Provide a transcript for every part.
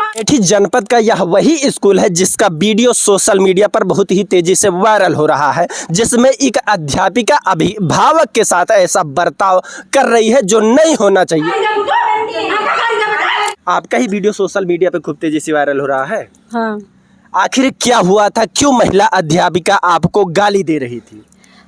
अमेठी जनपद का यह वही स्कूल है जिसका वीडियो सोशल मीडिया पर बहुत ही तेजी से वायरल हो रहा है, जिसमें एक अध्यापिका अभिभावक के साथ ऐसा बर्ताव कर रही है जो नहीं होना चाहिए। आपका ही वीडियो सोशल मीडिया पे खूब तेजी से वायरल हो रहा है। हाँ। आखिर क्या हुआ था, क्यों महिला अध्यापिका आपको गाली दे रही थी?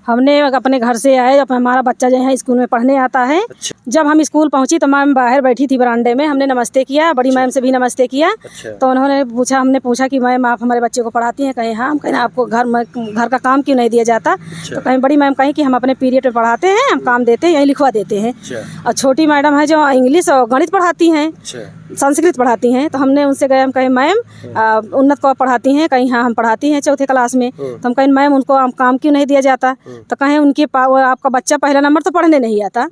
हमने अपने घर से आए, हमारा बच्चा जो है स्कूल में पढ़ने आता है। अच्छा। जब हम स्कूल पहुंची तो मैम बाहर बैठी थी बरामदे में, हमने नमस्ते किया, बड़ी मैम से भी नमस्ते किया। अच्छा। तो उन्होंने पूछा, हमने पूछा कि मैम आप हमारे बच्चे को पढ़ाती हैं? कहीं हाँ। हम कहीं आपको घर का काम क्यों नहीं दिया जाता? अच्छा। तो कहीं बड़ी मैम कहीं कि हम अपने पीरियड में पढ़ाते हैं, हम काम देते हैं, यहीं लिखवा देते हैं। अच्छा। और छोटी मैडम है जो इंग्लिश और गणित पढ़ाती हैं, संस्कृत पढ़ाती हैं। तो हमने उनसे गए, हम कहें मैम उन्नत को पढ़ाती हैं? कहीं हाँ हम पढ़ाती हैं 4th क्लास में। तो हम कहें मैम उनको काम क्यों नहीं दिया जाता? तो कहें उनके आपका बच्चा पहला नंबर तो पढ़ने नहीं आता,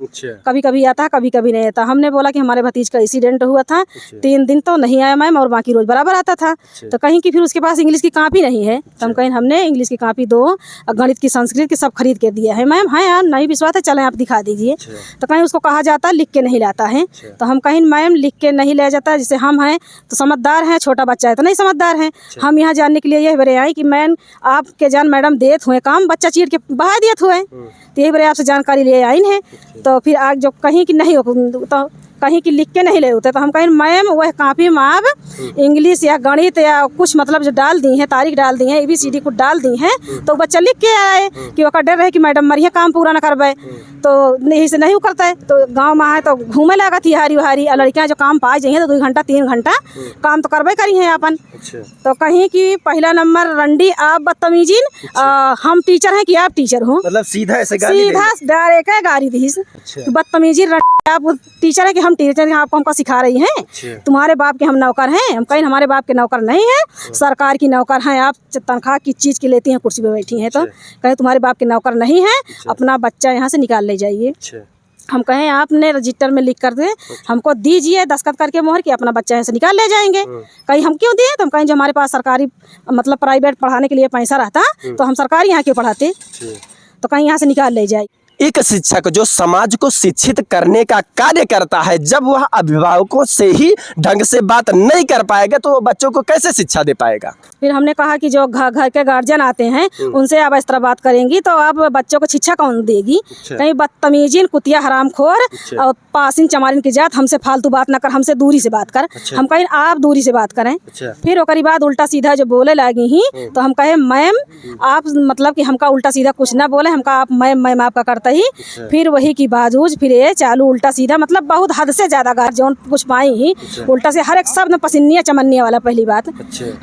कभी कभी आता, कभी कभी नहीं आता। हमने बोला कि हमारे भतीज का एक्सीडेंट हुआ था, 3 दिन तो नहीं आया मैम, और बाकी रोज बराबर आता था। तो कहीं कि फिर उसके पास इंग्लिश की कॉपी नहीं है। तो हम कहें हमने इंग्लिश की कॉपी 2, गणित की, संस्कृत की सब खरीद के दिया है। मैम हाँ यार नहीं विश्वास है, चलें आप दिखा दीजिए। तो कहीं उसको कहा जाता है लिख के नहीं लाता है। तो हम कहीं मैम लिख के नहीं ले जाता, जैसे हम हैं तो समझदार हैं, छोटा बच्चा है तो नहीं समझदार हैं। हम यहाँ जानने के लिए यही बड़े आए कि मैम आपके जान मैडम देत हुए काम, बच्चा चीट के बहा दिए हुए, तो यही बड़े आपसे जानकारी लिए आई है। तो फिर आज जो कहीं कि नहीं तो कहीं की लिख के नहीं ले होते, तो हम कहीं मैम वह कॉपी में आप इंग्लिश या गणित या कुछ मतलब जो डाल दी है, तारीख डाल दी है, ABCD कुछ डाल दी हैं, तो बच्चा लिख के आए कि वह डर रहे कि मैडम मरिए काम पूरा ना करवाए। तो नहीं से नहीं करता है। तो गांव में आए तो घूमे लगा थी हारी हारी, लड़कियां जो काम पा जाइए तो 2 घंटा 3 घंटा काम तो करवे करी हैं अपन। तो कहीं कि पहला नंबर रंडी आप बदतमीजीन, हम टीचर हैं कि आप टीचर हो, मतलब सीधा ऐसे गाली सीधा डायरेक्ट है गाली दी। बदतमीजी आप टीचर है कि हम टीचर हैं, आपको हमको सिखा रही हैं? तुम्हारे बाप के हम नौकर हैं? हम कहीं हमारे बाप के नौकर नहीं है, सरकार की नौकर हैं। आप तनख्वाह किस चीज़ की लेती हैं, कुर्सी पे बैठी हैं? तो कहीं तुम्हारे बाप के नौकर नहीं है, अपना बच्चा यहाँ से निकाल ले जाइए। हम कहें आपने रजिस्टर में लिख कर दे, हमको दीजिए दस्तखत करके मोहर कि अपना बच्चा यहाँ से निकाल ले जाएंगे। कहीं हम क्यों दिए? तो हम कहीं जो हमारे पास सरकारी मतलब प्राइवेट पढ़ाने के लिए पैसा रहता तो हम सरकारी यहाँ क्यों पढ़ाते? तो कहीं यहाँ से निकाल ले जाए। एक शिक्षक जो समाज को शिक्षित करने का कार्य करता है, जब वह अभिभावकों से ही ढंग से बात नहीं कर पाएगा तो वो बच्चों को कैसे शिक्षा दे पाएगा? फिर हमने कहा कि जो घर के गार्जियन आते हैं उनसे आप इस तरह बात करेंगी तो आप बच्चों को शिक्षा कौन देगी? कहीं बदतमीजीन, कुतिया, हरामखोर और पासिन चमारिन की जात, हमसे फालतू बात ना कर, हमसे दूरी से बात कर। हम कहीं आप दूरी से बात करें। फिर ओकरी बाद उल्टा सीधा जो बोले लगी ही, तो हम कहे मैम आप मतलब कि हमका उल्टा सीधा कुछ ना बोले, हमका आप मैम आपका करता ही। फिर वही की बाजूज फिर ये चालू उल्टा सीधा, मतलब बहुत हद से ज्यादा गार्जियन कुछ पाई ही उल्टा से हर एक शब्द में पसीनिया चमनिया वाला। पहली बात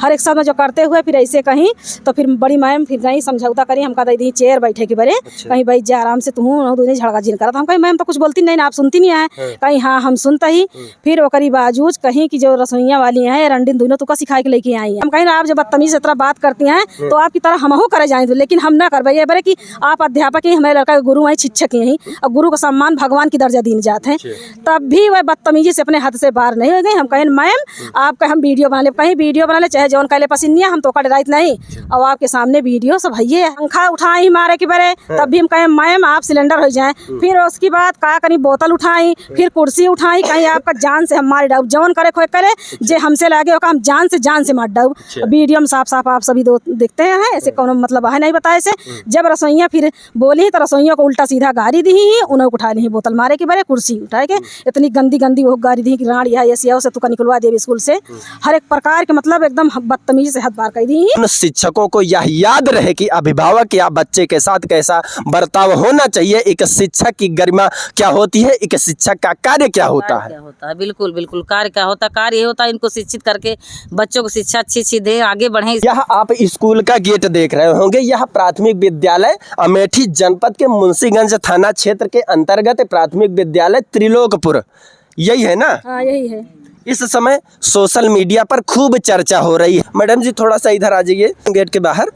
हर एक शब्द में जो करते हुए फिर ऐसे कहीं, तो फिर बड़ी मैम फिर नहीं समझौता करी, हमका दे दी चेयर बैठे के बरे, कहीं भाई जा आराम से तुम झड़का जिन करा। हम कहीं मैम तो कुछ बोलती नहीं ना, आप सुनती नहीं है? कहीं हाँ हम सुनता ही। फिर ओकरी बाजूज कहीं की जो रसोइया वाली है रंडीन दोनों तुका सिखा के लेके आई है। हम कहीं आप जब बदतमीज से तरह बात करती हैं तो आपकी तरह हमहू करे जाए, लेकिन हम ना कर भाई बरे कि आप अध्यापक ही, हमारे लड़का के गुरु हैं, शिक्षक यही, और गुरु का सम्मान भगवान की दर्जा दी जाते हैं। तब भी वह बदतमीजी से अपने हद से बाहर नहीं हो गई। हम कहें मैम आपका हम वीडियो बना ले, कहीं वीडियो बना ले चाहे जौन कह ले पसीनिया, हम तो डराइत नहीं, और आपके सामने वीडियो सब है, पंखा उठाई मारे के बरे, तब भी हम कहें मैम आप सिलेंडर हो जाए। फिर उसके बाद का करी बोतल उठाई, फिर कुर्सी उठाई, कहीं आपका जान से हम मार डाउ, जौन करे खोए करे जे हमसे लगे होगा हम जान से मार डाउ। वीडियो में साफ साफ आप सभी देखते हैं, ऐसे कौन मतलब है नहीं बताए से। जब रसोइया फिर बोली तो रसोइयों को उल्टा सीधा गाड़ी दी ही, उन्हें उठा ली बोतल मारे के बरे, कुर्सी उठाए के इतनी गंदी वो गाड़ी दी कि राड़ी है ऐसी से तुका निकलवा दे स्कूल से, हर एक प्रकार के मतलब एकदम बदतमीजी से हद पार कर दी। उन शिक्षकों को यह याद रहे कि अभिभावक या बच्चे के साथ कैसा बर्ताव होना चाहिए, एक शिक्षक की गरिमा क्या होती है, एक शिक्षक का कार्य क्या होता है। बिल्कुल बिल्कुल कार्य क्या होता है, कार्य ये होता है इनको शिक्षित करके बच्चों को शिक्षा अच्छी दे, आगे बढ़े। यह आप स्कूल का गेट देख रहे होंगे, यह प्राथमिक विद्यालय अमेठी जनपद के मुंशीगंज थाना क्षेत्र के अंतर्गत प्राथमिक विद्यालय त्रिलोकपुर, यही है ना? हाँ यही है। इस समय सोशल मीडिया पर खूब चर्चा हो रही है। मैडम जी थोड़ा सा इधर आ जाइए गेट के बाहर।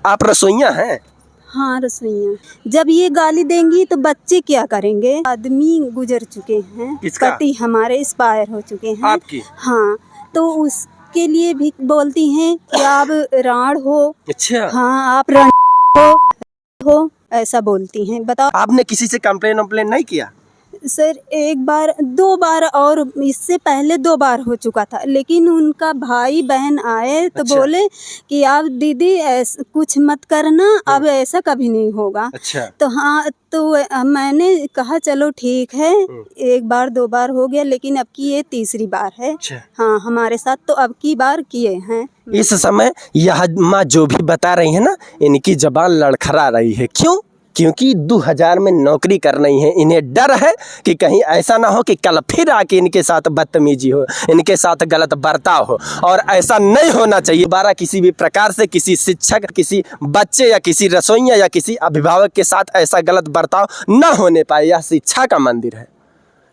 आप रसोइया हैं? हाँ रसोइया। जब ये गाली देंगी तो बच्चे क्या करेंगे? आदमी गुजर चुके हैं, पति हमारे एक्सपायर हो चुके हैं। आपकी? हाँ, तो उसके लिए भी बोलती हैं कि आप राण हो। अच्छा। हाँ आप राण हो, ऐसा बोलती हैं। बताओ आपने किसी से कंप्लेन नहीं किया? सर एक बार 2 बार और इससे पहले 2 बार हो चुका था, लेकिन उनका भाई बहन आए तो बोले कि आप दीदी कुछ मत करना, अब ऐसा कभी नहीं होगा। अच्छा। तो हाँ, तो मैंने कहा चलो ठीक है, 1 बार 2 बार हो गया, लेकिन अब की ये तीसरी बार है। अच्छा। हाँ, हमारे साथ तो अब की बार किए हैं। इस समय यह माँ जो भी बता रही है ना, इनकी जबान लड़खड़ा रही है। क्यों? क्योंकि 2000 में नौकरी कर रही है। इन्हें डर है कि कहीं ऐसा ना हो कि कल फिर आके इनके साथ बदतमीजी हो, इनके साथ गलत बर्ताव हो, और ऐसा नहीं होना चाहिए। दोबारा किसी भी प्रकार से किसी शिक्षक, किसी बच्चे या किसी रसोइया या किसी अभिभावक के साथ ऐसा गलत बर्ताव न होने पाए। यह शिक्षा का मंदिर है,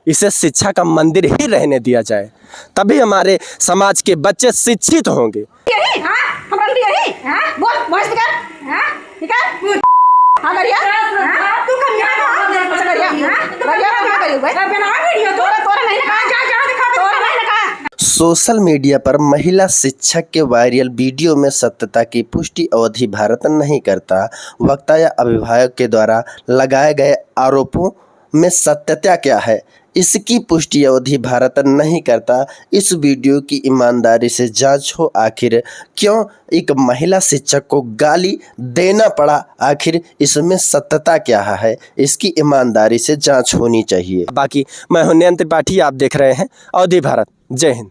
इसे शिक्षा का मंदिर ही रहने दिया जाए, तभी हमारे समाज के बच्चे शिक्षित होंगे। सोशल मीडिया पर महिला शिक्षक के वायरल वीडियो में सत्यता की पुष्टि अवधि भारत नहीं करता। वक्ता या अभिभावक के द्वारा लगाए गए आरोपों में सत्यता क्या है, इसकी पुष्टि अवधि भारत नहीं करता। इस वीडियो की ईमानदारी से जांच हो, आखिर क्यों एक महिला शिक्षक को गाली देना पड़ा, आखिर इसमें सत्यता क्या है, इसकी ईमानदारी से जांच होनी चाहिए। बाकी मैं हूं नयन त्रिपाठी, आप देख रहे हैं अवधि भारत। जय हिंद।